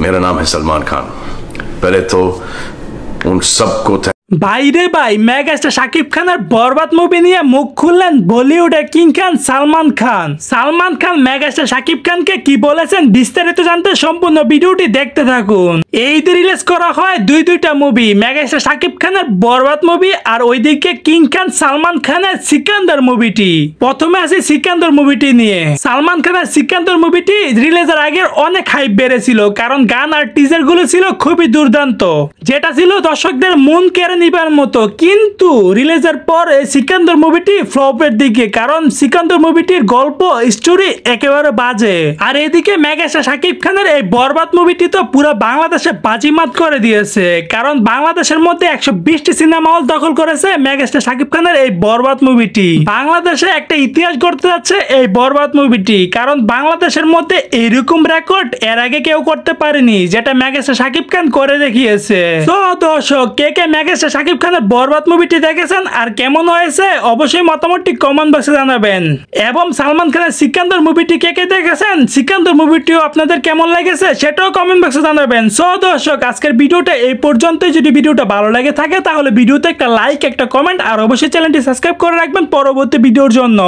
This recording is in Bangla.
मेरा नाम है सलमान खान। पहले तो उन सबको বাইরে ভাই মেগাস্টার শাকিব খানের বরবাদ মুভি নিয়ে মুখ খুললেন বলিউডের কিং খান সালমান খান। সালমান খান মেগাস্টার শাকিব খানকে কি বলেছেন বিস্তারিত জানতে সম্পূর্ণ ভিডিওটি দেখতে থাকুন। এই যে রিলিজ করা হয় দুইটা মুভি, মেগাস্টার শাকিব খানের বরবাদ মুভি আর ওইদিকে কিং খান সালমান খানের সিকান্দার মুভিটি। প্রথমে আসি সিকান্দার মুভিটি নিয়ে। সালমান খানের সিকান্দার মুভিটি রিলিজের আগে অনেক হাইপ বেড়েছিল, কারণ গান আর টিজার গুলো ছিল খুবই দুর্দান্ত, যেটা ছিল দর্শকদের মন কেড়ে নিবার মতো। কিন্তু রিলিজের পর এই সিকান্দার মুভিটি ফ্লপের দিকে, কারণ সিকান্দার মুভিটির গল্প স্টোরি একেবারে বাজে। আর এদিকে মেগাস্টার শাকিব খানের এই বরবাদ মুভিটি তো পুরো বাংলাদেশে বাজিমাত করে দিয়েছে, কারণ বাংলাদেশের মধ্যে 120টি সিনেমা হল দখল করেছে মেগাস্টার শাকিব খানের এই বরবাদ মুভিটি। বাংলাদেশে একটা ইতিহাস গড়তে যাচ্ছে এই বরবাদ মুভিটি, কারণ বাংলাদেশের মধ্যে এইরকম রেকর্ড এর আগে কেউ করতে পারেনি, যেটা মেগাস্টার শাকিব খান করে দেখিয়েছে। তো দর্শক, কে মেগাস্টার শাকিব খানের বরবাদ মুভিটি দেখেছেন আর কেমন হয়েছে অবশ্যই মতামতটি কমেন্ট বক্সে জানাবেন। এবং সালমান খানের সিকান্দার মুভিটি কে দেখেছেন, সিকান্দার মুভিটিও আপনাদের কেমন লেগেছে সেটাও কমেন্ট বক্সে জানাবেন। সো দর্শক, আজকের ভিডিওটা এই পর্যন্তই। যদি ভিডিওটা ভালো লাগে থাকে তাহলে ভিডিওতে একটা লাইক, একটা কমেন্ট আর অবশ্যই চ্যানেলটি সাবস্ক্রাইব করে রাখবেন পরবর্তী ভিডিওর জন্য।